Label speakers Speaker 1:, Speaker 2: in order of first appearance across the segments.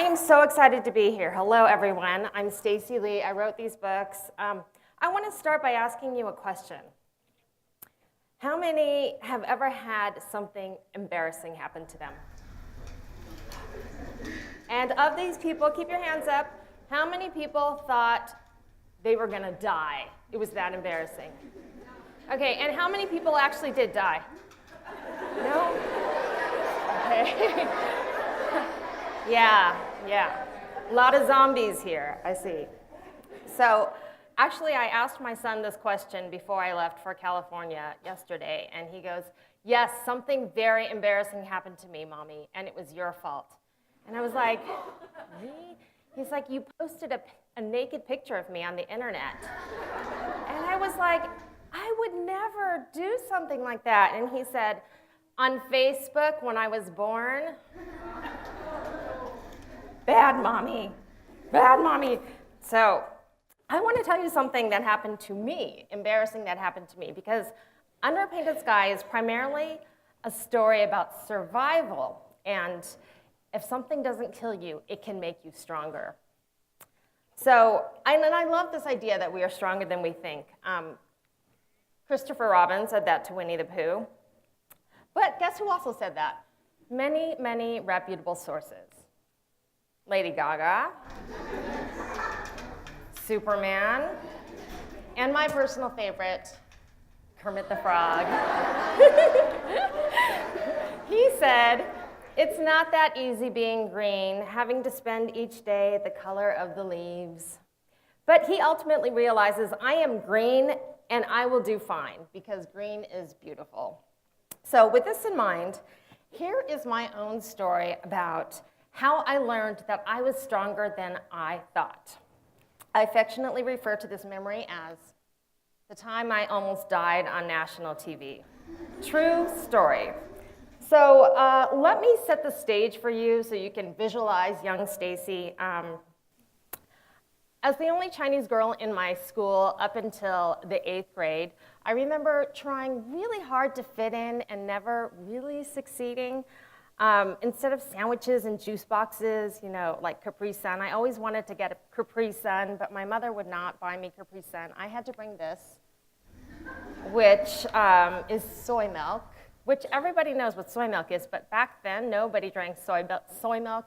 Speaker 1: I am so excited to be here. Hello, everyone. I'm Stacey Lee. I wrote these books. I want to start by asking you a question. How many have ever had something embarrassing happen to them? And of these people, keep your hands up, how many people thought they were going to die? It was that embarrassing. Okay, and how many people actually did die? No? Okay. Yeah. A lot of zombies here, I see. So actually, I asked my son this question before I left for California yesterday, and he goes, yes, something very embarrassing happened to me, Mommy, and it was your fault. And I was like, really? He's like, you posted a naked picture of me on the internet. And I was like, I would never do something like that. And he said, on Facebook when I was born, bad mommy. So I want to tell you something that happened to me, embarrassing that happened to me, because Under a Painted Sky is primarily a story about survival, and if something doesn't kill you, it can make you stronger. So, and I love this idea that we are stronger than we think. Christopher Robin said that to Winnie the Pooh. But guess who also said that? Many reputable sources. Lady Gaga, Superman, and my personal favorite, Kermit the Frog. He said, it's not that easy being green, having to spend each day the color of the leaves. But he ultimately realizes, I am green and I will do fine, because green is beautiful. So with this in mind, here is my own story about how I learned that I was stronger than I thought. I affectionately refer to this memory as the time I almost died on national TV. True story. So let me set the stage for you so you can visualize young Stacey. As the only Chinese girl in my school up until the 8th grade, I remember trying really hard to fit in and never really succeeding. Instead of sandwiches and juice boxes, like Capri Sun, I always wanted to get a Capri Sun, but my mother would not buy me Capri Sun. I had to bring this, which is soy milk, which everybody knows what soy milk is, but back then, nobody drank soy milk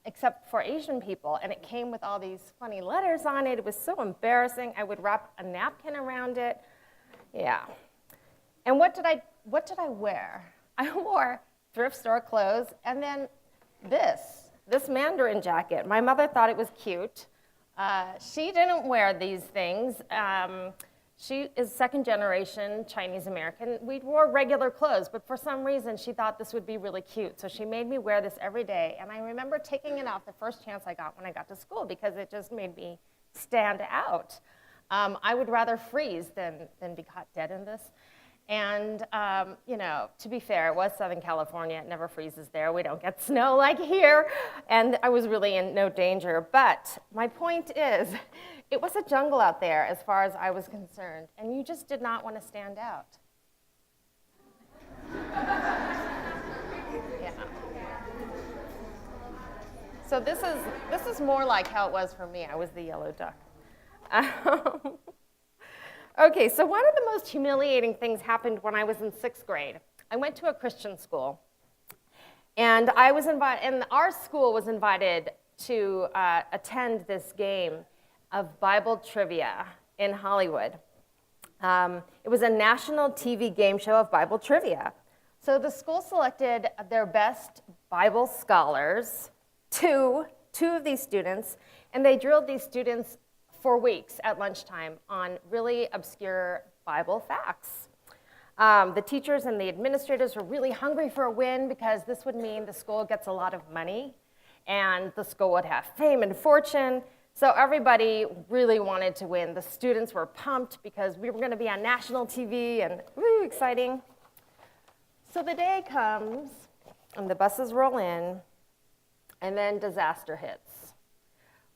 Speaker 1: except for Asian people, and it came with all these funny letters on it. It was so embarrassing. I would wrap a napkin around it. Yeah. And what did I wear? I wore thrift store clothes, and then this Mandarin jacket. My mother thought it was cute. She didn't wear these things. She is second generation Chinese American. We wore regular clothes, but for some reason she thought this would be really cute. So she made me wear this every day, and I remember taking it off the first chance I got when I got to school because it just made me stand out. I would rather freeze than be caught dead in this. And, to be fair, it was Southern California. It never freezes there. We don't get snow like here. And I was really in no danger. But my point is, it was a jungle out there as far as I was concerned. And you just did not want to stand out. Yeah. So this is more like how it was for me. I was the yellow duck. Okay, so one of the most humiliating things happened when I was in 6th grade. I went to a Christian school, and our school was invited to attend this game of Bible trivia in Hollywood. It was a national TV game show of Bible trivia. So the school selected their best Bible scholars, two of these students, and they drilled these students for weeks at lunchtime on really obscure Bible facts. The teachers and the administrators were really hungry for a win because this would mean the school gets a lot of money and the school would have fame and fortune. So everybody really wanted to win. The students were pumped because we were going to be on national TV and woo, exciting. So the day comes and the buses roll in and then disaster hits.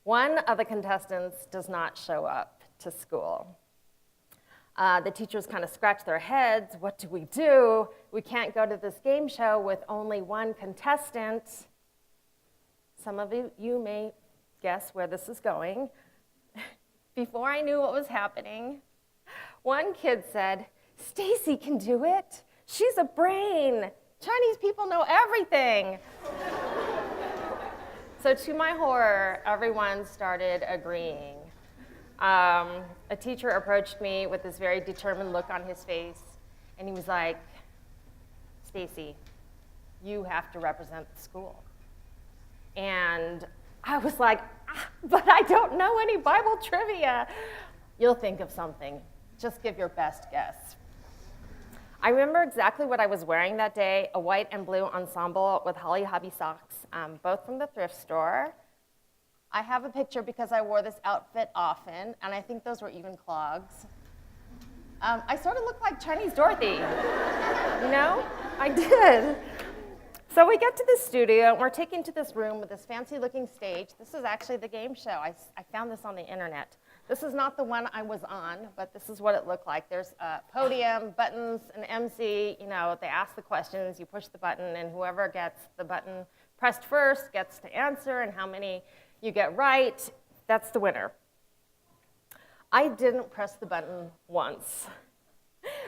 Speaker 1: One of the contestants does not show up to school. The teachers kind of scratch their heads. What do? We can't go to this game show with only one contestant. Some of you may guess where this is going. Before I knew what was happening, one kid said, "Stacey can do it. She's a brain. Chinese people know everything." So to my horror, everyone started agreeing. A teacher approached me with this very determined look on his face, and he was like, "Stacey, you have to represent the school." And I was like, "But I don't know any Bible trivia." "You'll think of something. Just give your best guess." I remember exactly what I was wearing that day, a white and blue ensemble with Holly Hobby socks, both from the thrift store. I have a picture because I wore this outfit often, and I think those were even clogs. I sort of looked like Chinese Dorothy, you know? I did. So we get to the studio, and we're taken to this room with this fancy-looking stage. This is actually the game show. I found this on the internet. This is not the one I was on, but this is what it looked like. There's a podium, buttons, an MC. You know, they ask the questions, you push the button, and whoever gets the button pressed first gets to answer, and how many you get right, that's the winner. I didn't press the button once.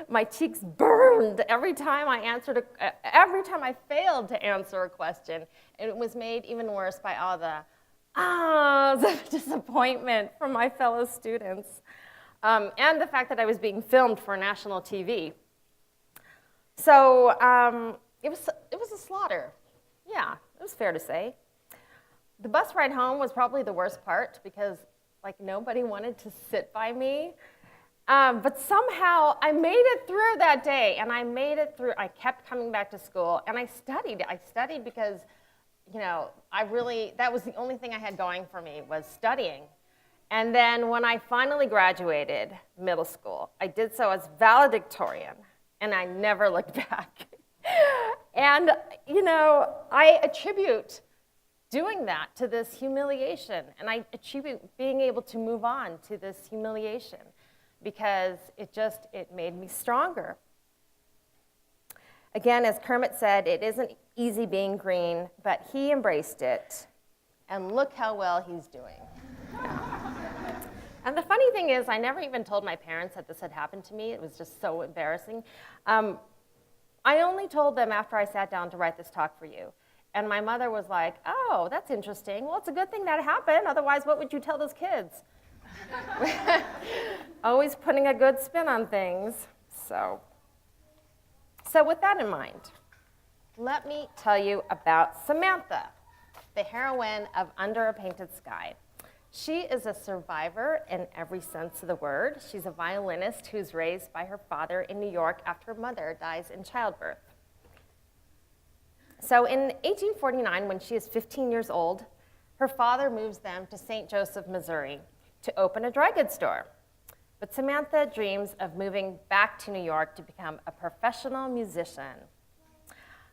Speaker 1: My cheeks burned every time I failed to answer a question. And it was made even worse by all the ahs of disappointment from my fellow students, and the fact that I was being filmed for national TV. So it was a slaughter. Yeah, it was fair to say. The bus ride home was probably the worst part because nobody wanted to sit by me. But somehow I made it through that day, and I made it through. I kept coming back to school, and I studied. I studied because, that was the only thing I had going for me was studying. And then when I finally graduated middle school, I did so as valedictorian, and I never looked back. And, I attribute doing that to this humiliation, and I attribute being able to move on to this humiliation, because it made me stronger. Again, as Kermit said, it isn't easy being green, but he embraced it, and look how well he's doing. And the funny thing is, I never even told my parents that this had happened to me. It was just so embarrassing. I only told them after I sat down to write this talk for you. And my mother was like, "Oh, that's interesting. Well, it's a good thing that happened. Otherwise, what would you tell those kids?" Always putting a good spin on things. So with that in mind, let me tell you about Samantha, the heroine of Under a Painted Sky. She is a survivor in every sense of the word. She's a violinist who's raised by her father in New York after her mother dies in childbirth. So in 1849, when she is 15 years old, her father moves them to St. Joseph, Missouri, to open a dry goods store. But Samantha dreams of moving back to New York to become a professional musician.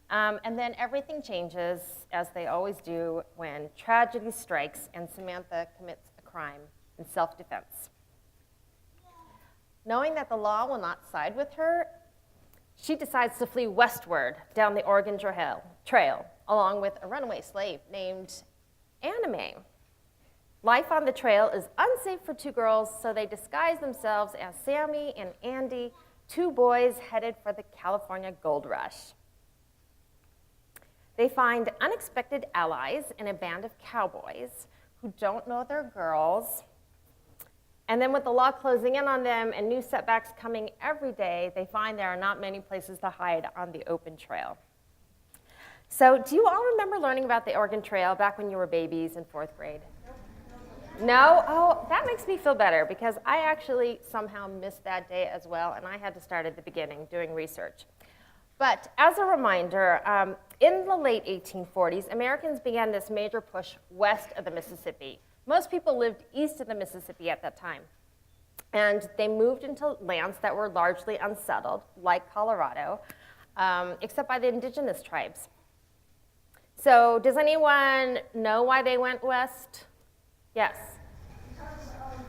Speaker 1: And then everything changes, as they always do, when tragedy strikes and Samantha commits a crime in self-defense. Knowing that the law will not side with her, she decides to flee westward down the Oregon Trail, along with a runaway slave named Anime. Life on the trail is unsafe for two girls, so they disguise themselves as Sammy and Andy, two boys headed for the California gold rush. They find unexpected allies in a band of cowboys who don't know they're girls. And then with the law closing in on them and new setbacks coming every day, they find there are not many places to hide on the open trail. So do you all remember learning about the Oregon Trail back when you were babies in 4th grade? No? Oh, that makes me feel better because I actually somehow missed that day as well, and I had to start at the beginning doing research. But as a reminder, in the late 1840s, Americans began this major push west of the Mississippi. Most people lived east of the Mississippi at that time. And they moved into lands that were largely unsettled, like Colorado, except by the indigenous tribes. So does anyone know why they went west? Yes?
Speaker 2: Because of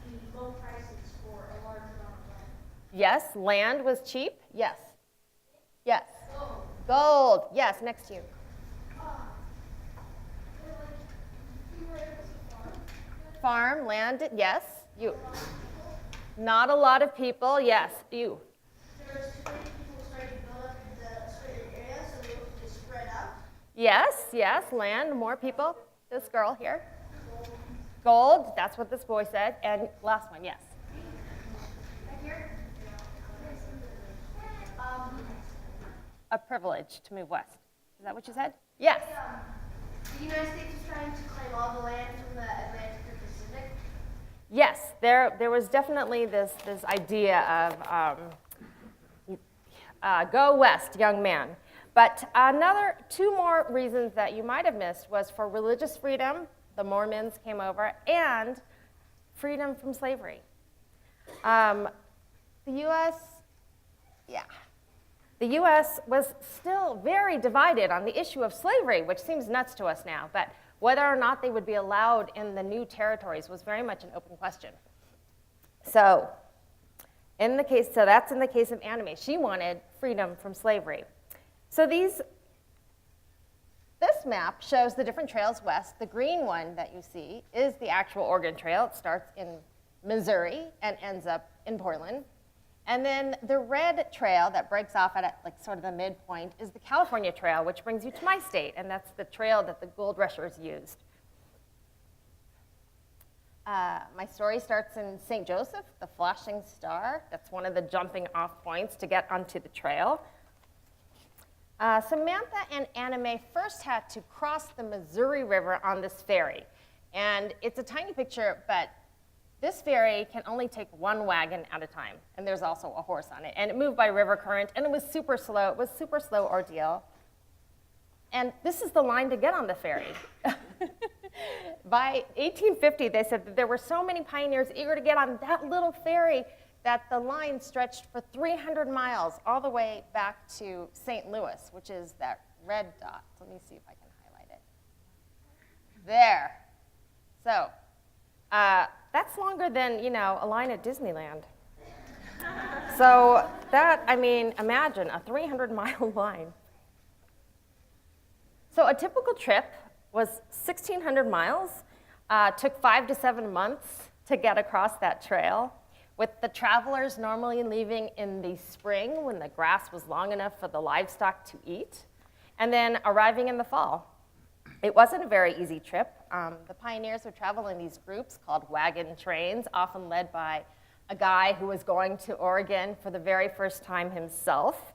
Speaker 2: the low prices for a large amount of land.
Speaker 1: Yes, land was cheap? Yes. Yes.
Speaker 2: Gold.
Speaker 1: Gold. Yes, next to you.
Speaker 2: They were like
Speaker 1: farm, land, yes. You. Not a lot of people, yes. You.
Speaker 2: There was too many people starting to build up in the certain area, so they would just spread out.
Speaker 1: Yes, yes, land, more people. This girl here. Gold, that's what this boy said. And last one, yes.
Speaker 2: Right here.
Speaker 1: A privilege to move west. Is that what you said? Yes.
Speaker 2: The United States was trying to claim all the land from the Atlantic and Pacific.
Speaker 1: Yes, there was definitely this idea of go west, young man. But two more reasons that you might have missed was for religious freedom, the Mormons came over, and freedom from slavery. The U.S. was still very divided on the issue of slavery, which seems nuts to us now, but whether or not they would be allowed in the new territories was very much an open question. So that's in the case of Anime. She wanted freedom from slavery. So this map shows the different trails west. The green one that you see is the actual Oregon Trail. It starts in Missouri and ends up in Portland. And then the red trail that breaks off at like sort of the midpoint is the California Trail, which brings you to my state, and that's the trail that the gold rushers used. My story starts in St. Joseph, the flashing star. That's one of the jumping off points to get onto the trail. Samantha and Anime first had to cross the Missouri River on this ferry. And it's a tiny picture, but this ferry can only take one wagon at a time, and there's also a horse on it. And it moved by river current, and it was super slow. It was a super slow ordeal. And this is the line to get on the ferry. By 1850, they said that there were so many pioneers eager to get on that little ferry that the line stretched for 300 miles all the way back to St. Louis, which is that red dot. Let me see if I can highlight it. There. So that's longer than, a line at Disneyland. So imagine a 300-mile line. So a typical trip was 1,600 miles, took 5 to 7 months to get across that trail, with the travelers normally leaving in the spring when the grass was long enough for the livestock to eat, and then arriving in the fall. It wasn't a very easy trip. The pioneers would travel in these groups called Wagon Trains, often led by a guy who was going to Oregon for the very first time himself.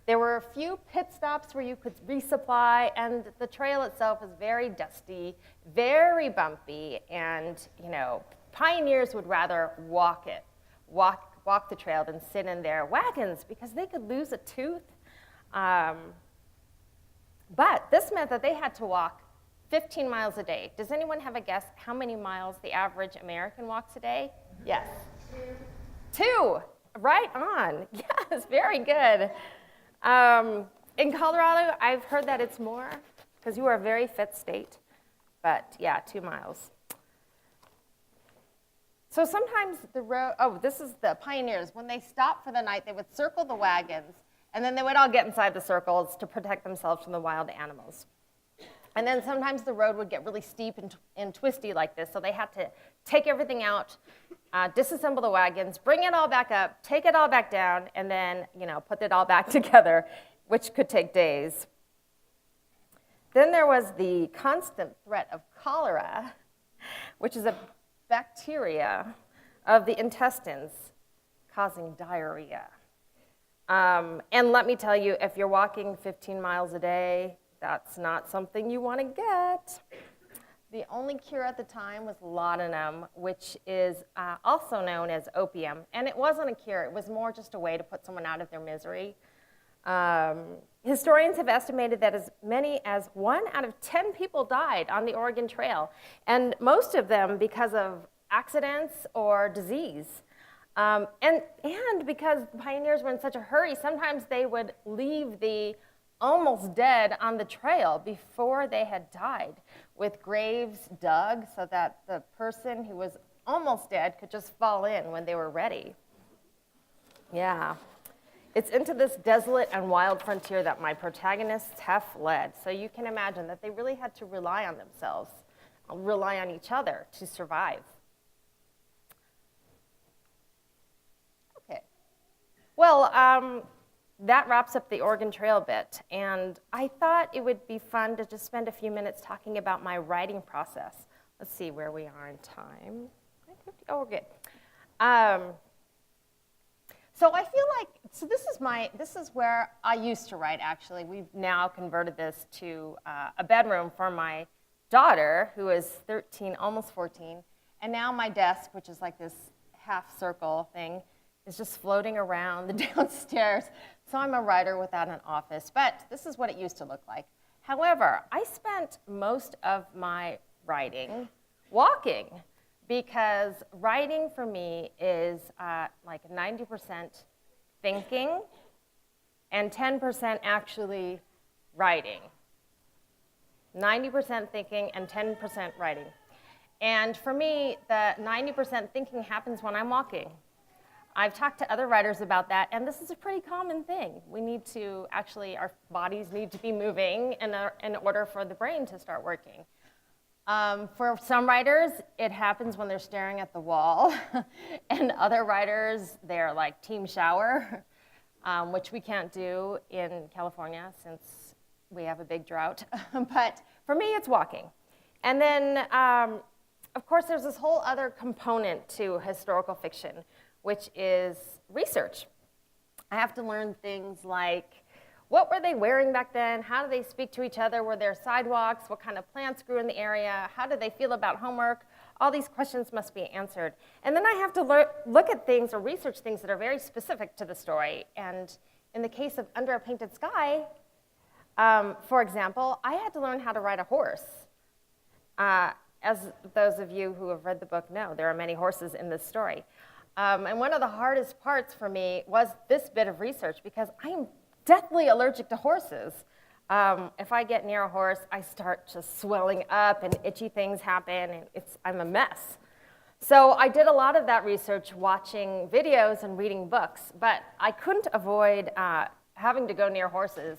Speaker 1: There were a few pit stops where you could resupply, and the trail itself was very dusty, very bumpy, and pioneers would rather walk the trail than sit in their wagons because they could lose a tooth. But this meant that they had to walk 15 miles a day. Does anyone have a guess how many miles the average American walks a day? Yes. 2. Right on. Yes, very good. In Colorado, I've heard that it's more because you are a very fit state. But yeah, 2 miles. So sometimes this is the pioneers. When they stopped for the night, they would circle the wagons, and then they would all get inside the circles to protect themselves from the wild animals. And then sometimes the road would get really steep and twisty like this, so they had to take everything out, disassemble the wagons, bring it all back up, take it all back down, and then put it all back together, which could take days. Then there was the constant threat of cholera, which is a bacteria of the intestines causing diarrhea. And let me tell you, if you're walking 15 miles a day, that's not something you want to get. The only cure at the time was laudanum, which is also known as opium. And it wasn't a cure. It was more just a way to put someone out of their misery. Historians have estimated that as many as 1 out of 10 people died on the Oregon Trail, and most of them because of accidents or disease. And because the pioneers were in such a hurry, sometimes they would leave the almost dead on the trail before they had died, with graves dug so that the person who was almost dead could just fall in when they were ready. Yeah. It's into this desolate and wild frontier that my protagonists have fled. So you can imagine that they really had to rely on themselves, rely on each other to survive Well, that wraps up the Oregon Trail bit, and I thought it would be fun to just spend a few minutes talking about my writing process. Let's see where we are in time. Oh, we're good. So I feel like, this is where I used to write, actually. We've now converted this to a bedroom for my daughter, who is 13, almost 14, and now my desk, which is like this half circle thing, is just floating around the downstairs. So I'm a writer without an office, but this is what it used to look like. However, I spent most of my writing walking, because writing for me is like 90% thinking and 10% actually writing. 90% thinking and 10% writing. And for me, the 90% thinking happens when I'm walking. I've talked to other writers about that, and this is a pretty common thing. We need to, actually, our bodies need to be moving in order for the brain to start working. For some writers, it happens when they're staring at the wall, and other writers, they're like team shower, which we can't do in California since we have a big drought. But for me, it's walking. And then, of course, there's this whole other component to historical fiction, which is research. I have to learn things like, what were they wearing back then? How do they speak to each other? Were there sidewalks? What kind of plants grew in the area? How did they feel about homework? All these questions must be answered. And then I have to look at things or research things that are very specific to the story. And in the case of Under a Painted Sky, for example, I had to learn how to ride a horse. As those of you who have read the book know, there are many horses in this story. And one of the hardest parts for me was this bit of research, because I am deathly allergic to horses. If I get near a horse, I start just swelling up and itchy things happen, and I'm a mess. So I did a lot of that research watching videos and reading books, but I couldn't avoid having to go near horses.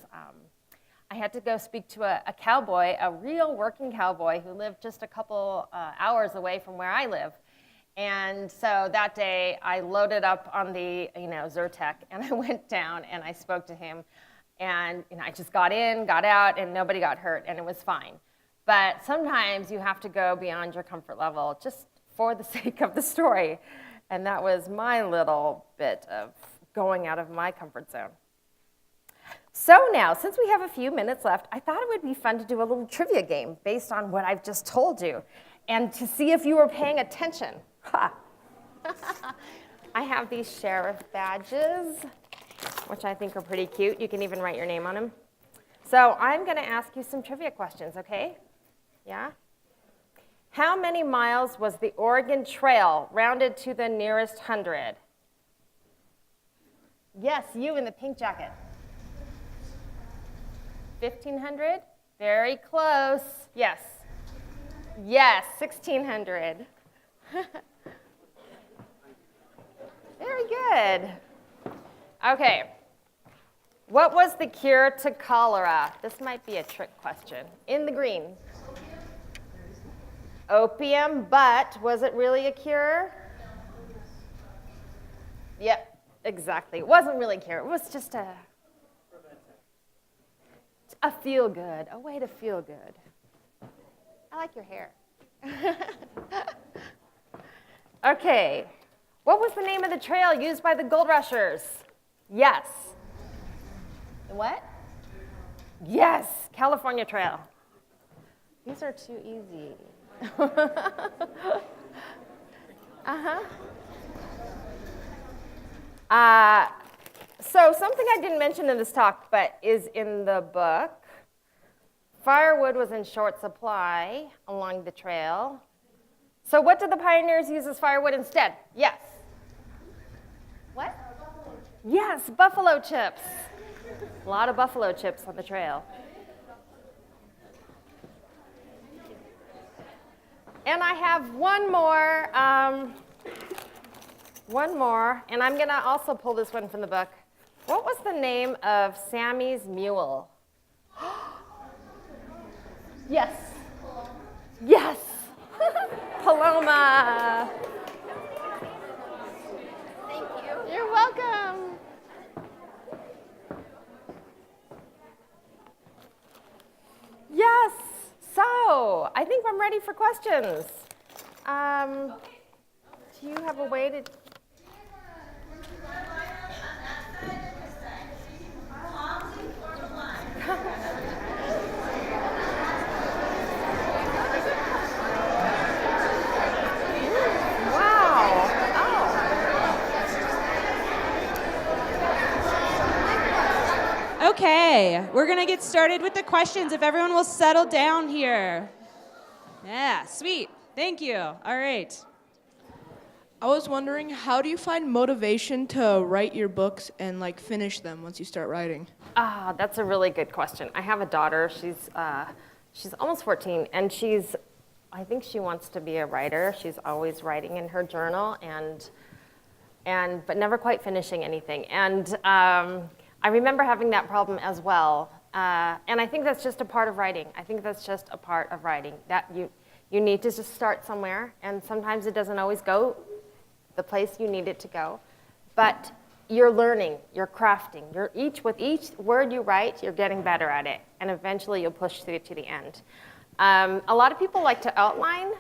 Speaker 1: I had to go speak to a cowboy, a real working cowboy who lived just a couple hours away from where I live. And so that day, I loaded up on the Zyrtec, and I went down and I spoke to him. And I just got in, got out, and nobody got hurt, and it was fine. But sometimes you have to go beyond your comfort level just for the sake of the story. And that was my little bit of going out of my comfort zone. So now, since we have a few minutes left, I thought it would be fun to do a little trivia game based on what I've just told you, and to see if you were paying attention. Ha! I have these sheriff badges, which I think are pretty cute. You can even write your name on them. So I'm going to ask you some trivia questions, okay? Yeah? How many miles was the Oregon Trail rounded to the nearest 100? Yes, you in the pink jacket. 1,500? Very close. Yes. Yes, 1,600. Very good. Okay. What was the cure to cholera? This might be a trick question. In the green. Opium, but was it really a cure? Yep, exactly. It wasn't really a cure. It was just a feel good, a way to feel good. I like your hair. Okay. What was the name of the trail used by the gold rushers? Yes. The what? Yes, California Trail. These are too easy. So something I didn't mention in this talk, but is in the book. Firewood was in short supply along the trail. So what did the pioneers use as firewood instead? Yes. What? Yes, buffalo chips. A lot of buffalo chips on the trail. And I have one more, and I'm going to also pull this one from the book. What was the name of Sammy's mule? Yes. Yes. Paloma. Thank you. You're welcome. ready for questions. Do you have a way to?
Speaker 3: Okay, we're going to get started with the questions. If everyone will settle down here. Yeah, sweet. Thank you. All right.
Speaker 4: I was wondering, how do you find motivation to write your books and like finish them once you start writing?
Speaker 1: That's a really good question. I have a daughter. She's almost 14, and I think she wants to be a writer. She's always writing in her journal, but never quite finishing anything. And I remember having that problem as well. And I think that's just a part of writing. That you need to just start somewhere, and sometimes it doesn't always go the place you need it to go. But you're learning, you're crafting. With each word you write, you're getting better at it, and eventually you'll push through to the end. A lot of people like to outline.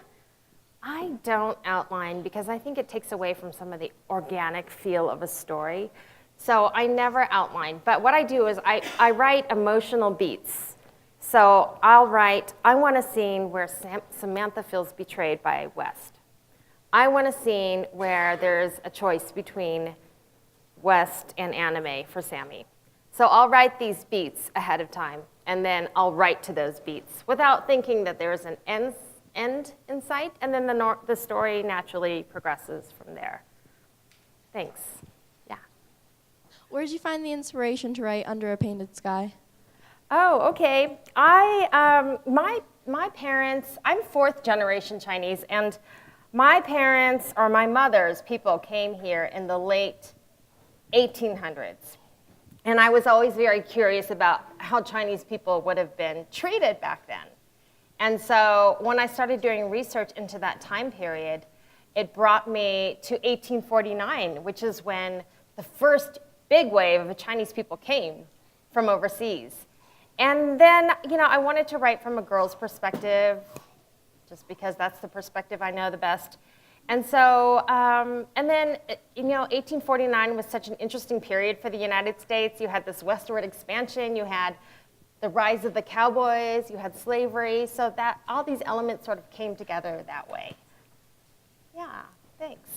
Speaker 1: I don't outline because I think it takes away from some of the organic feel of a story. So I never outline. But what I do is I write emotional beats. So I'll write, I want a scene where Samantha feels betrayed by West. I want a scene where there's a choice between West and anime for Sammy. So I'll write these beats ahead of time, and then I'll write to those beats without thinking that there's an end in sight, and then the story naturally progresses from there. Thanks. Yeah.
Speaker 5: Where did you find the inspiration to write Under a Painted Sky?
Speaker 1: Oh, okay. My parents, I'm fourth generation Chinese, and my parents, or my mother's people, came here in the late 1800s. And I was always very curious about how Chinese people would have been treated back then. And so when I started doing research into that time period, it brought me to 1849, which is when the first big wave of Chinese people came from overseas. And then, I wanted to write from a girl's perspective, just because that's the perspective I know the best. And so, and then, 1849 was such an interesting period for the United States. You had this westward expansion, you had the rise of the cowboys, you had slavery, so that all these elements sort of came together that way. Yeah, thanks.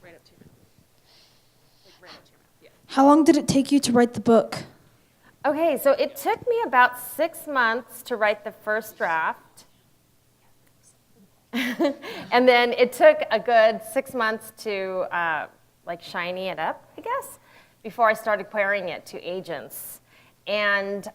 Speaker 3: Right up to your mouth. Right up to your mouth, yeah.
Speaker 5: How long did it take you to write the book?
Speaker 1: Okay, so it took me about 6 months to write the first draft. And then it took a good 6 months to shiny it up, I guess, before I started querying it to agents. And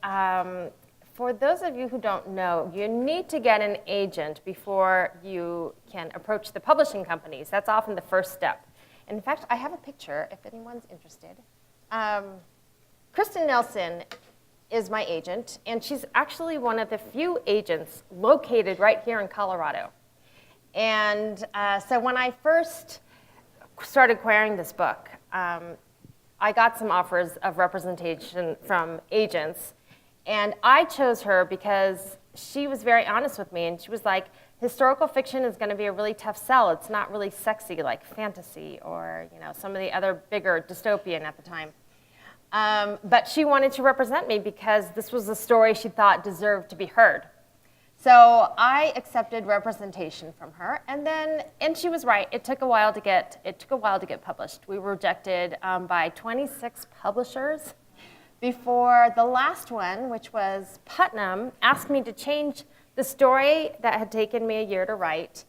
Speaker 1: for those of you who don't know, you need to get an agent before you can approach the publishing companies. That's often the first step. And in fact, I have a picture if anyone's interested. Kristen Nelson is my agent, and she's actually one of the few agents located right here in Colorado. And so when I first started querying this book, I got some offers of representation from agents, and I chose her because she was very honest with me, and she was like, historical fiction is going to be a really tough sell. It's not really sexy like fantasy or some of the other bigger dystopian at the time. But she wanted to represent me because this was a story she thought deserved to be heard. So I accepted representation from her, and she was right. It took a while to get published. We were rejected by 26 publishers before the last one, which was Putnam, asked me to change the story that had taken me a year to write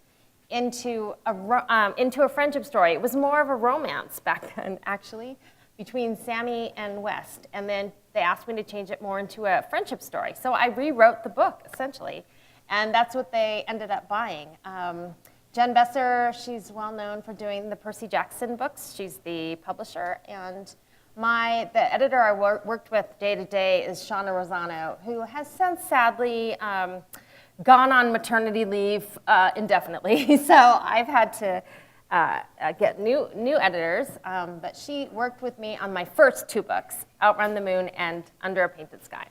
Speaker 1: into a friendship story. It was more of a romance back then, actually, between Sammy and West. And then they asked me to change it more into a friendship story. So I rewrote the book, essentially. And that's what they ended up buying. Jen Besser, she's well known for doing the Percy Jackson books. She's the publisher. And the editor I worked with day to day is Shauna Rosano, who has since sadly gone on maternity leave indefinitely. So I've had to get new editors. But she worked with me on my first 2 books, Outrun the Moon and Under a Painted Sky.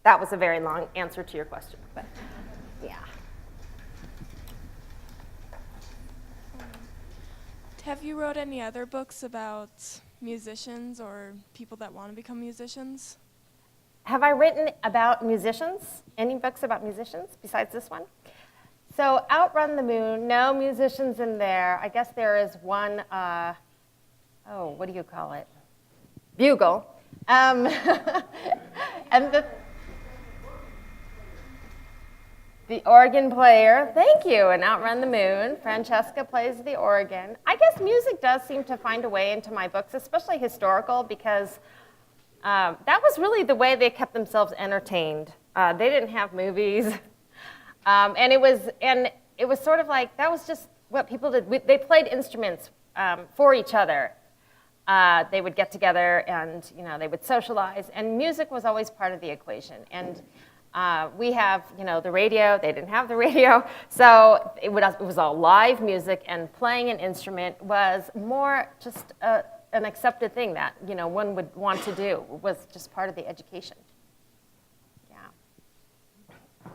Speaker 1: That was a very long answer to your question, but yeah.
Speaker 6: Have you wrote any other books about musicians or people that want to become musicians?
Speaker 1: Have I written about musicians? Any books about musicians besides this one? So Outrun the Moon, no musicians in there. I guess there is one, what do you call it? Bugle. And the organ player, thank you, in Outrun the Moon. Francesca plays the organ. I guess music does seem to find a way into my books, especially historical, because that was really the way they kept themselves entertained. They didn't have movies, and it was sort of like that was just what people did. They played instruments for each other. They would get together and they would socialize, and music was always part of the equation. And we have the radio. They didn't have the radio, so it was all live music, and playing an instrument was more just an accepted thing that one would want to do. It was just part of the education. Yeah.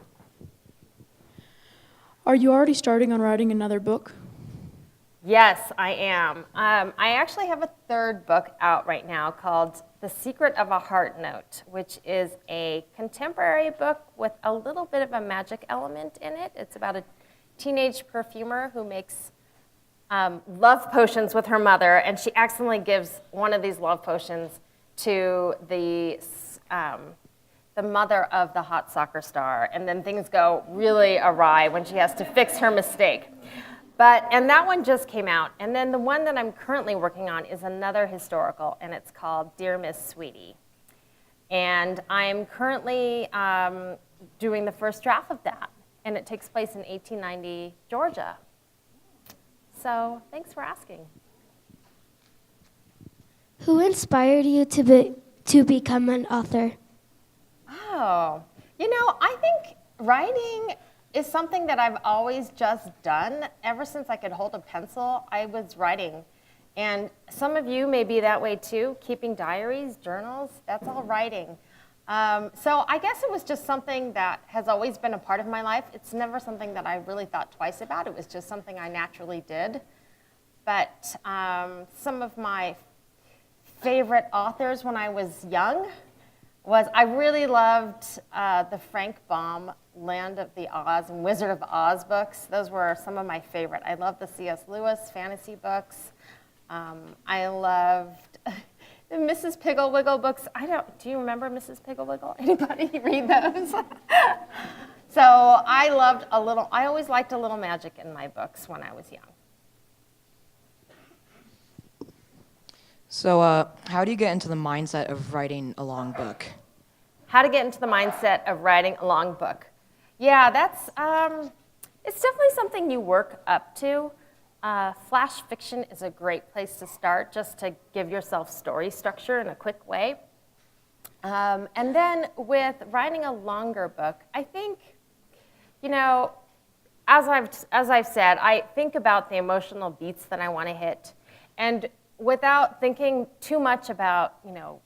Speaker 7: Are you already starting on writing another book?
Speaker 1: Yes, I am. I actually have a third book out right now called The Secret of a Heart Note, which is a contemporary book with a little bit of a magic element in it. It's about a teenage perfumer who makes love potions with her mother, and she accidentally gives one of these love potions to the mother of the hot soccer star, and then things go really awry when she has to fix her mistake. And that one just came out. And then the one that I'm currently working on is another historical, and it's called Dear Miss Sweetie. And I'm currently doing the first draft of that, and it takes place in 1890 Georgia. So thanks for asking.
Speaker 8: Who inspired you to become an author?
Speaker 1: Oh, I think writing is something that I've always just done. Ever since I could hold a pencil, I was writing. And some of you may be that way too, keeping diaries, journals, that's all writing. So I guess it was just something that has always been a part of my life. It's never something that I really thought twice about. It was just something I naturally did. But some of my favorite authors when I was young was I really loved the Frank Baum Land of the Oz and Wizard of Oz books. Those were some of my favorite. I loved the C.S. Lewis fantasy books. I loved the Mrs. Piggle-Wiggle books. Do you remember Mrs. Piggle-Wiggle? Anybody read those? So I always liked a little magic in my books when I was young.
Speaker 9: So how do you get into the mindset of writing a long book?
Speaker 1: How to get into the mindset of writing a long book. Yeah, that's, it's definitely something you work up to. Flash fiction is a great place to start, just to give yourself story structure in a quick way. And then with writing a longer book, I think, as I've said, I think about the emotional beats that I want to hit. And without thinking too much about,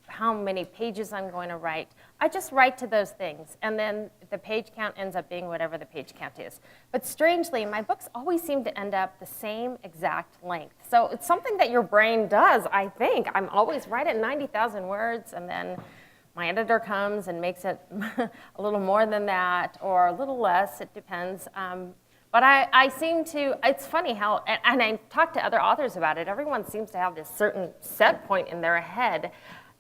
Speaker 1: how many pages I'm going to write, I just write to those things, and then the page count ends up being whatever the page count is. But strangely, my books always seem to end up the same exact length. So it's something that your brain does, I think. I'm always right at 90,000 words, and then my editor comes and makes it a little more than that, or a little less, it depends. But I seem to, it's funny how, and I talk to other authors about it, everyone seems to have this certain set point in their head.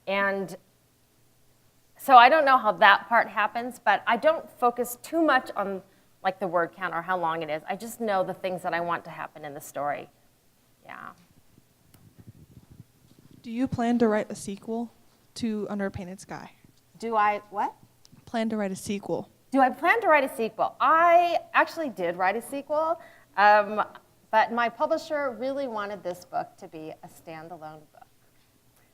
Speaker 1: And so I don't know how that part happens, but I don't focus too much on like the word count or how long it is. I just know the things that I want to happen in the story. Yeah.
Speaker 10: Do you plan to write a sequel to Under a Painted Sky?
Speaker 1: Do I, what?
Speaker 10: Plan to write a sequel.
Speaker 1: Do I plan to write a sequel? I actually did write a sequel, but my publisher really wanted this book to be a standalone book.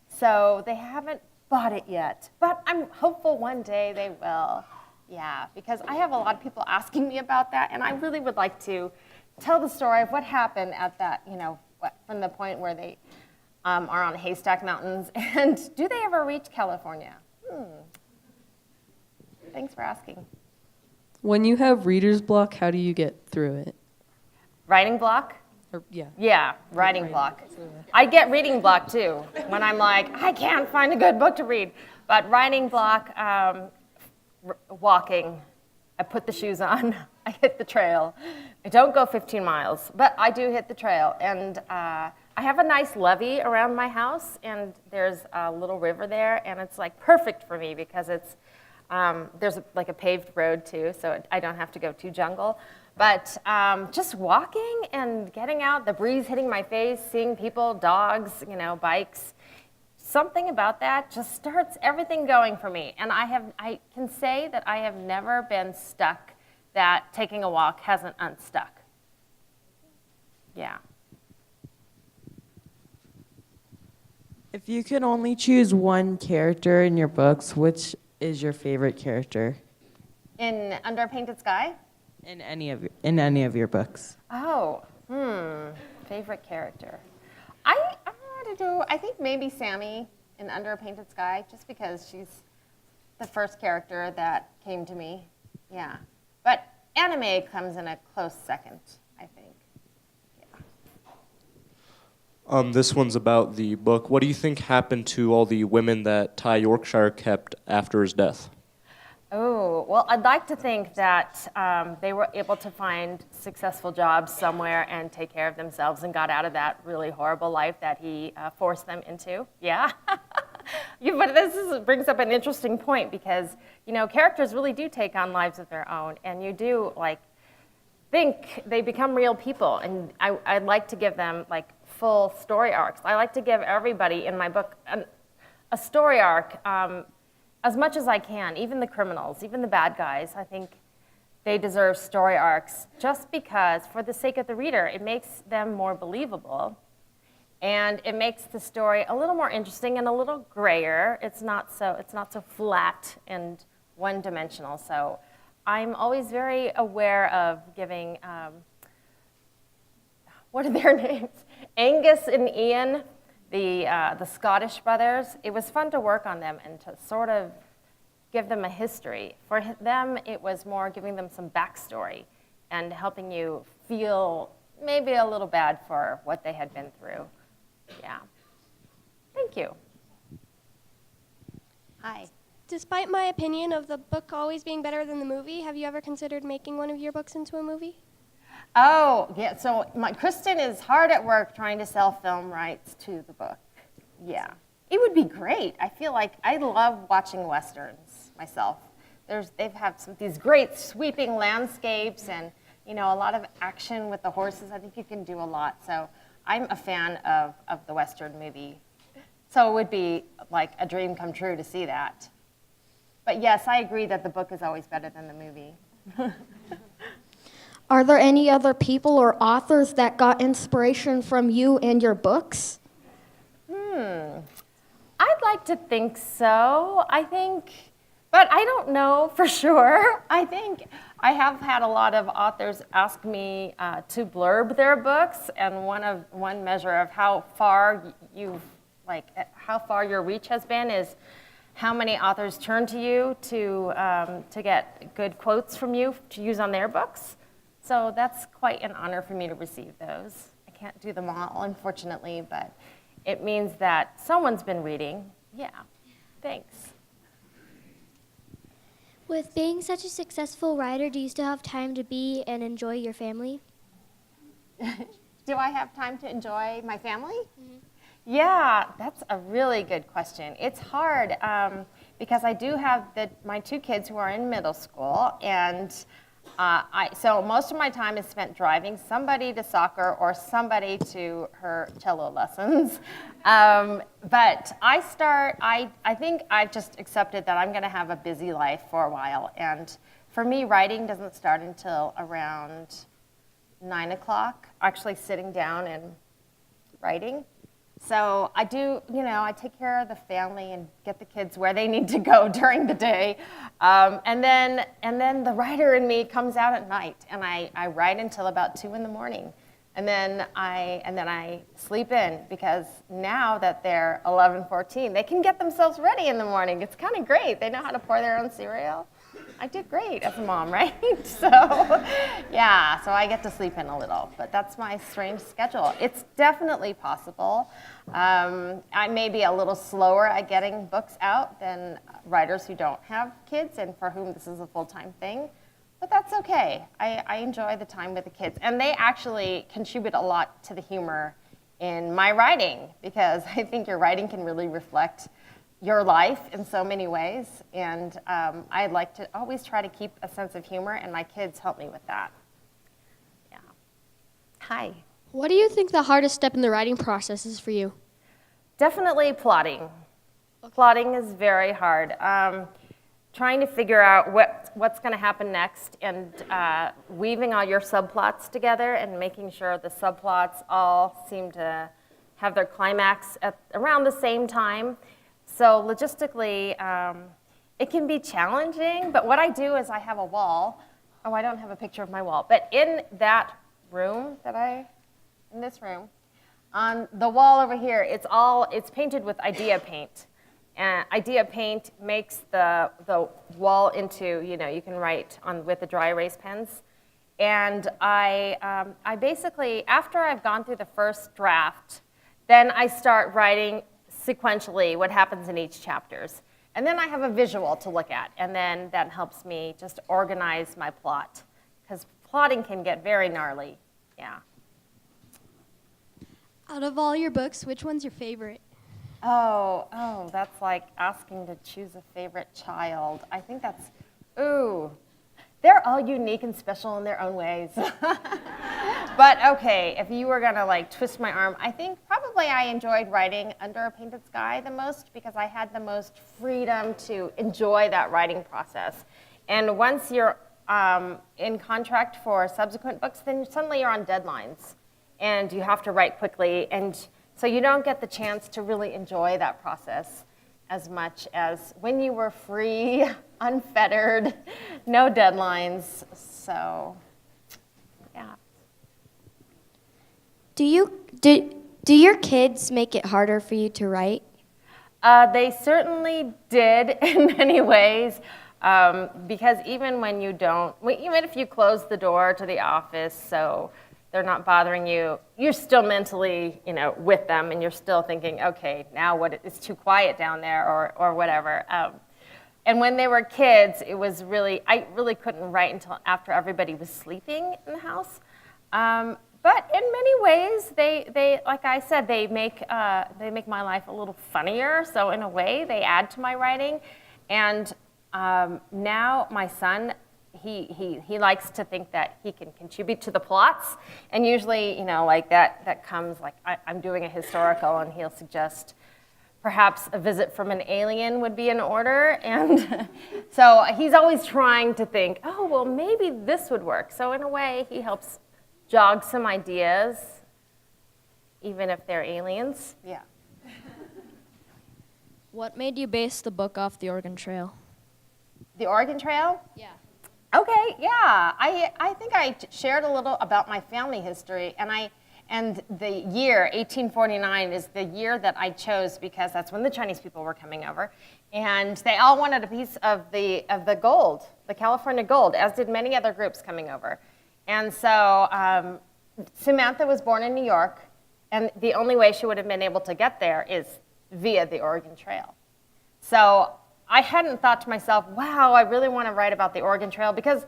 Speaker 1: So they haven't bought it yet, but I'm hopeful one day they will. Yeah, because I have a lot of people asking me about that, and I really would like to tell the story of what happened at that, from the point where they are on Haystack Mountains, and do they ever reach California? Thanks for asking.
Speaker 11: When you have reader's block, how do you get through it?
Speaker 1: Writing block?
Speaker 9: Or, yeah.
Speaker 1: Yeah, writing block. I get reading block too when I'm like, I can't find a good book to read. But writing block, walking, I put the shoes on, I hit the trail. I don't go 15 miles, but I do hit the trail. And I have a nice levee around my house, and there's a little river there, and it's like perfect for me because it's there's like a paved road too, so I don't have to go too jungle. But just walking and getting out, the breeze hitting my face, seeing people, dogs, bikes, something about that just starts everything going for me. And I can say that I have never been stuck that taking a walk hasn't unstuck. Yeah.
Speaker 11: If you could only choose one character in your books, which is your favorite character?
Speaker 1: In Under a Painted Sky?
Speaker 11: In any of your books.
Speaker 1: Oh, favorite character. I think maybe Sammy in Under a Painted Sky, just because she's the first character that came to me. Yeah. But anime comes in a close second, I think. Yeah.
Speaker 12: This one's about the book. What do you think happened to all the women that Ty Yorkshire kept after his death?
Speaker 1: Oh, well, I'd like to think that they were able to find successful jobs somewhere and take care of themselves and got out of that really horrible life that he forced them into. Yeah. But this brings up an interesting point because, characters really do take on lives of their own, and you do, think they become real people, and I'd like to give them, full story arcs. I like to give everybody in my book a story arc, as much as I can, even the criminals, even the bad guys. I think they deserve story arcs just because, for the sake of the reader, it makes them more believable. And it makes the story a little more interesting and a little grayer. It's not so flat and one-dimensional. So I'm always very aware of giving, what are their names? Angus and Ian, the Scottish brothers. It was fun to work on them and to sort of give them a history. For them, it was more giving them some backstory and helping you feel maybe a little bad for what they had been through. Yeah. Thank you. Hi.
Speaker 5: Despite my opinion of the book always being better than the movie, have you ever considered making one of your books into a movie?
Speaker 1: Oh, yeah, so Kristen is hard at work trying to sell film rights to the book. Yeah. It would be great. I feel like I love watching Westerns myself. They've had these great sweeping landscapes and, a lot of action with the horses. I think you can do a lot. So I'm a fan of the Western movie. So it would be like a dream come true to see that. But yes, I agree that the book is always better than the movie.
Speaker 8: Are there any other people or authors that got inspiration from you and your books?
Speaker 1: I'd like to think so. But I don't know for sure. I think I have had a lot of authors ask me to blurb their books, and one measure of how far your reach has been is how many authors turn to you to get good quotes from you to use on their books. So that's quite an honor for me to receive those. I can't do them all, unfortunately, but it means that someone's been reading. Yeah, thanks.
Speaker 8: With being such a successful writer, do you still have time to be and enjoy your family?
Speaker 1: Do I have time to enjoy my family? Mm-hmm. Yeah, that's a really good question. It's hard because I do have my two kids who are in middle school, and so most of my time is spent driving somebody to soccer or somebody to her cello lessons. But I think I've just accepted that I'm going to have a busy life for a while. And for me, writing doesn't start until around 9 o'clock, actually sitting down and writing. So I do, I take care of the family and get the kids where they need to go during the day. And then the writer in me comes out at night, and I write until about 2 in the morning. And then I sleep in, because now that they're 11, 14, they can get themselves ready in the morning. It's kind of great. They know how to pour their own cereal. I did great as a mom, right? So, yeah, so I get to sleep in a little, but that's my strange schedule. It's definitely possible. I may be a little slower at getting books out than writers who don't have kids and for whom this is a full-time thing, but that's okay. I enjoy the time with the kids, and they actually contribute a lot to the humor in my writing, because I think your writing can really reflect your life in so many ways, and I like to always try to keep a sense of humor, and my kids help me with that. Yeah. Hi.
Speaker 5: What do you think the hardest step in the writing process is for you?
Speaker 1: Definitely plotting. Okay. Plotting is very hard. Trying to figure out what's going to happen next, and weaving all your subplots together and making sure the subplots all seem to have their climax at around the same time. So logistically, it can be challenging, but what I do is I have a wall. Oh, I don't have a picture of my wall, but in that room in this room, on the wall over here, it's painted with idea paint. And idea paint makes the wall into, you can write with the dry erase pens. And I basically, after I've gone through the first draft, then I start writing sequentially what happens in each chapters. And then I have a visual to look at, and then that helps me just organize my plot, because plotting can get very gnarly. Yeah.
Speaker 5: Out of all your books, which one's your favorite?
Speaker 1: Oh, that's like asking to choose a favorite child. I think they're all unique and special in their own ways. But okay, if you were gonna twist my arm, I think probably I enjoyed writing Under a Painted Sky the most, because I had the most freedom to enjoy that writing process. And once you're in contract for subsequent books, then suddenly you're on deadlines and you have to write quickly, and so you don't get the chance to really enjoy that process as much as when you were free, unfettered, no deadlines. So, yeah.
Speaker 8: Do your kids make it harder for you to write?
Speaker 1: They certainly did in many ways, because even when you don't, even if you close the door to the office so they're not bothering you, you're still mentally, with them, and you're still thinking, okay, now it's too quiet down there, or whatever. And when they were kids, I really couldn't write until after everybody was sleeping in the house. But in many ways, they like I said, they make my life a little funnier. So in a way, they add to my writing. And now my son, he likes to think that he can contribute to the plots, and usually, that comes I'm doing a historical, and he'll suggest perhaps a visit from an alien would be in order, and so he's always trying to think, oh, well, maybe this would work. So in a way, he helps jog some ideas, even if they're aliens. Yeah.
Speaker 13: What made you base the book off the Oregon Trail?
Speaker 1: The Oregon Trail?
Speaker 13: Yeah.
Speaker 1: Okay, yeah. I think I shared a little about my family history, and the year 1849 is the year that I chose because that's when the Chinese people were coming over, and they all wanted a piece of the gold, the California gold, as did many other groups coming over. And so Samantha was born in New York, and the only way she would have been able to get there is via the Oregon Trail. So I hadn't thought to myself, wow, I really want to write about the Oregon Trail, because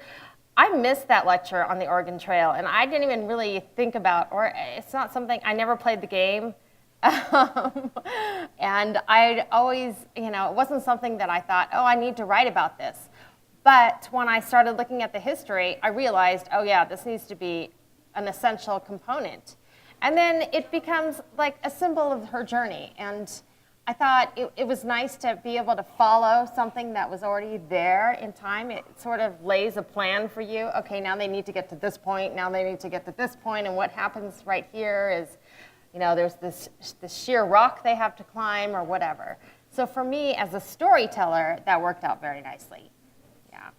Speaker 1: I missed that lecture on the Oregon Trail, and I didn't even really think about, or it's not something, I never played the game, and I'd always, it wasn't something that I thought, oh, I need to write about this. But when I started looking at the history, I realized, oh yeah, this needs to be an essential component. And then it becomes like a symbol of her journey, and I thought it was nice to be able to follow something that was already there in time. It sort of lays a plan for you. Okay, now they need to get to this point, now they need to get to this point, and what happens right here is, there's this sheer rock they have to climb or whatever. So for me, as a storyteller, that worked out very nicely. Yeah.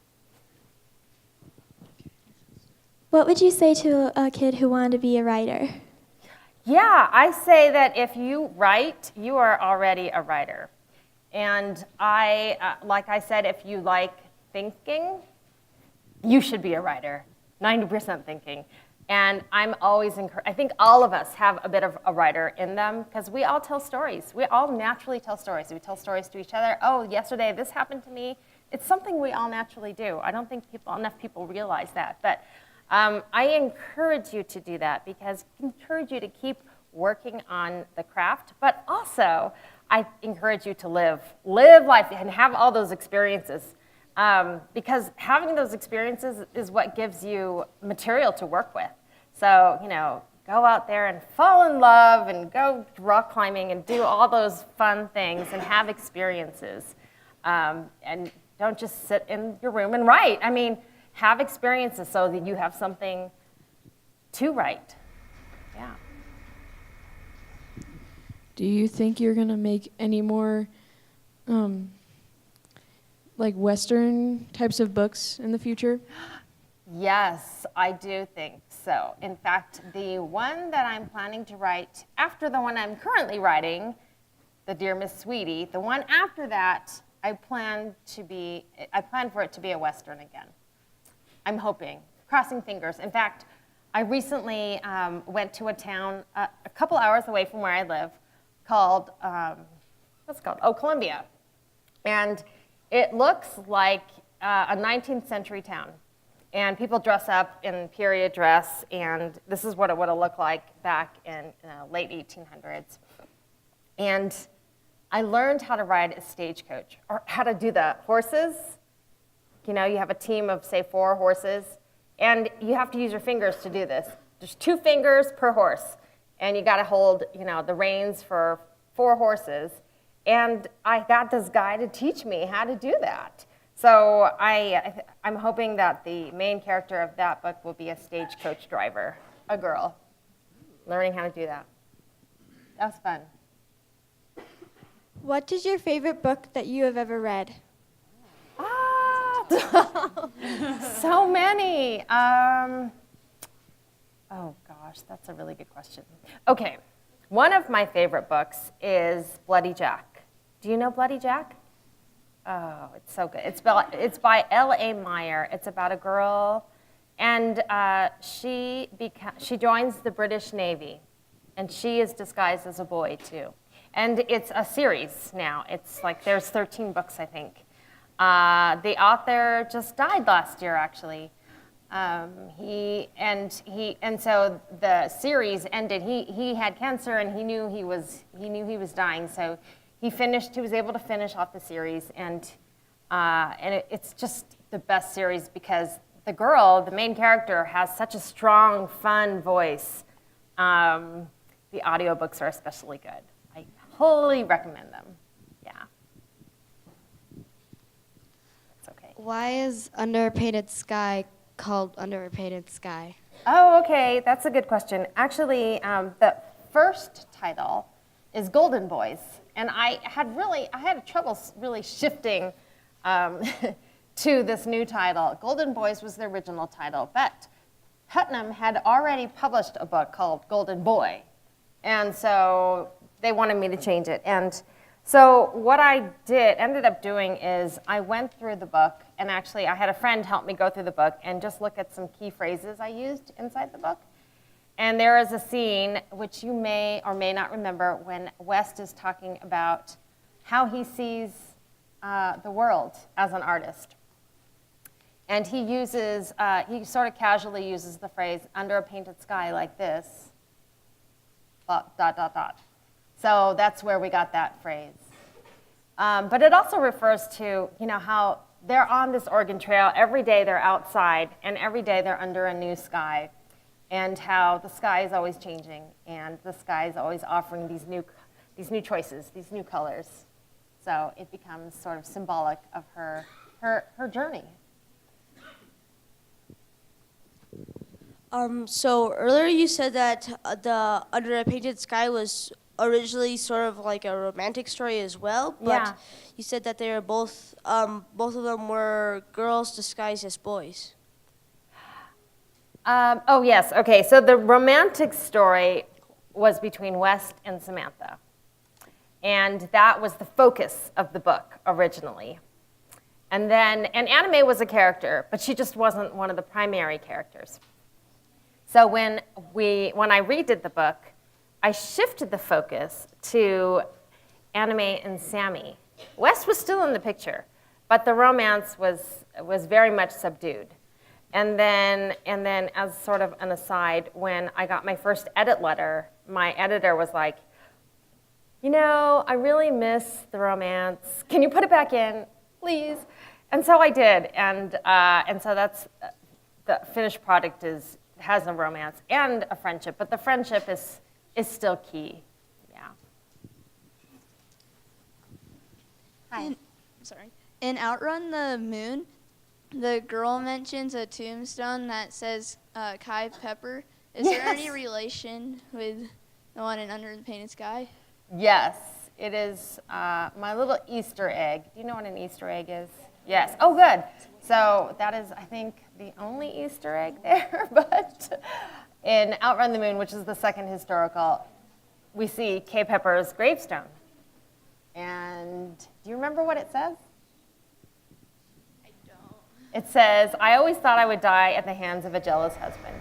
Speaker 14: What would you say to a kid who wanted to be a writer?
Speaker 1: Yeah, I say that if you write, you are already a writer. And like I said, if you like thinking, you should be a writer. 90% thinking. And I'm always I think all of us have a bit of a writer in them because we all tell stories. We all naturally tell stories. We tell stories to each other. Oh, yesterday this happened to me. It's something we all naturally do. I don't think enough people realize that. But I encourage you to do that because I encourage you to keep working on the craft. But also, I encourage you to live life and have all those experiences. Because having those experiences is what gives you material to work with. So, go out there and fall in love and go rock climbing and do all those fun things and have experiences. And don't just sit in your room and write. I mean, have experiences so that you have something to write. Yeah.
Speaker 7: Do you think you're going to make any more like Western types of books in the future?
Speaker 1: Yes, I do think so. In fact, the one that I'm planning to write after the one I'm currently writing, The Dear Miss Sweetie, the one after that, I plan for it to be a Western again. I'm hoping, crossing fingers. In fact, I recently went to a town a couple hours away from where I live called, what's it called? Oh, Columbia. And it looks like a 19th century town. And people dress up in period dress, and this is what it would have looked like back in late 1800s. And I learned how to ride a stagecoach, or how to do the horses. You have a team of, say, 4 horses, and you have to use your fingers to do this. There's 2 fingers per horse, and you got to hold, the reins for 4 horses. And I got this guy to teach me how to do that. So I'm hoping that the main character of that book will be a stagecoach driver, a girl, learning how to do that. That was fun.
Speaker 14: What is your favorite book that you have ever read?
Speaker 1: So many. Oh gosh, that's a really good question. Okay, one of my favorite books is Bloody Jack. Do you know Bloody Jack? Oh, it's so good. It's by L.A. Meyer. It's about a girl, and she joins the British Navy, and she is disguised as a boy too. And it's a series now. It's like there's 13 books, I think. The author just died last year, actually. So the series ended. He had cancer, and he knew he was dying. So he was able to finish off the series, and it's just the best series because the girl, the main character, has such a strong, fun voice. The audiobooks are especially good. I wholly recommend them. Yeah. It's okay.
Speaker 5: Why is Underpainted Sky called Underpainted Sky?
Speaker 1: Oh, okay. That's a good question. Actually, the first title is Golden Boys. And I had trouble really shifting to this new title. Golden Boys was the original title, but Putnam had already published a book called Golden Boy. And so they wanted me to change it. And so what I ended up doing is I went through the book, and actually I had a friend help me go through the book and just look at some key phrases I used inside the book. And there is a scene, which you may or may not remember, when West is talking about how he sees the world as an artist. And he sort of casually uses the phrase, under a painted sky like this, ... So that's where we got that phrase. But it also refers to, how they're on this Oregon Trail. Every day they're outside, and every day they're under a new sky. And how the sky is always changing, and the sky is always offering these new choices, these new colors. So it becomes sort of symbolic of her journey.
Speaker 15: So earlier you said that the Under a Painted Sky was originally sort of like a romantic story as well, but
Speaker 1: Yeah.
Speaker 15: you said that they were both of them were girls disguised as boys.
Speaker 1: Oh, yes. Okay, so the romantic story was between West and Samantha. And that was the focus of the book originally. And Anime was a character, but she just wasn't one of the primary characters. So when I redid the book, I shifted the focus to Anime and Sammy. Wes was still in the picture, but the romance was very much subdued. And then as sort of an aside, when I got my first edit letter, my editor was like, you know, I really miss the romance. Can you put it back in, please? And so I did, and so that's the finished product has a romance and a friendship, but the friendship is still key. Yeah. Hi.
Speaker 16: In Outrun the Moon, the girl mentions a tombstone that says Kai Pepper. Is there any relation with the one in Under the Painted Sky?
Speaker 1: Yes, it is my little Easter egg. Do you know what an Easter egg is? Yes. Oh, good. So that is, I think, the only Easter egg there. But in Outrun the Moon, which is the second historical, we see Kay Pepper's gravestone. And do you remember what it says?
Speaker 16: I don't.
Speaker 1: It says, I always thought I would die at the hands of a jealous husband.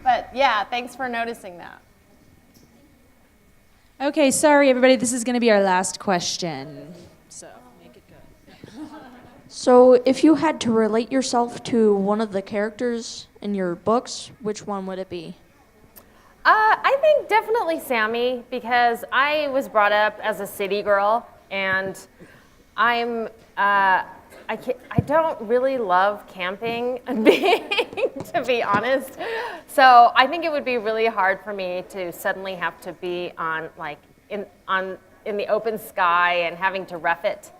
Speaker 1: But yeah, thanks for noticing that.
Speaker 3: Okay, sorry everybody, this is going to be our last question. So, make it good.
Speaker 7: So, if you had to relate yourself to one of the characters in your books, which one would it be?
Speaker 1: I think definitely Sammy, because I was brought up as a city girl, and I don't really love camping and being, to be honest. So I think it would be really hard for me to suddenly have to be on in the open sky and having to ref it,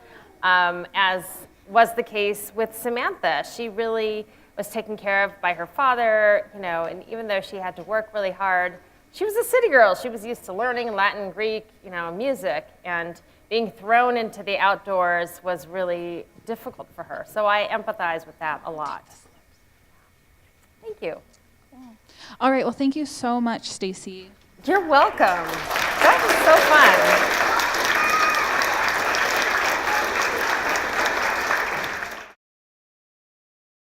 Speaker 1: as was the case with Samantha. She really was taken care of by her father, you know, and even though she had to work really hard, she was a city girl. She was used to learning Latin, Greek, you know, music, and being thrown into the outdoors was really difficult for her. So I empathize with that a lot. Thank you.
Speaker 10: All right, well, thank you so much, Stacey.
Speaker 1: You're welcome. That was so fun.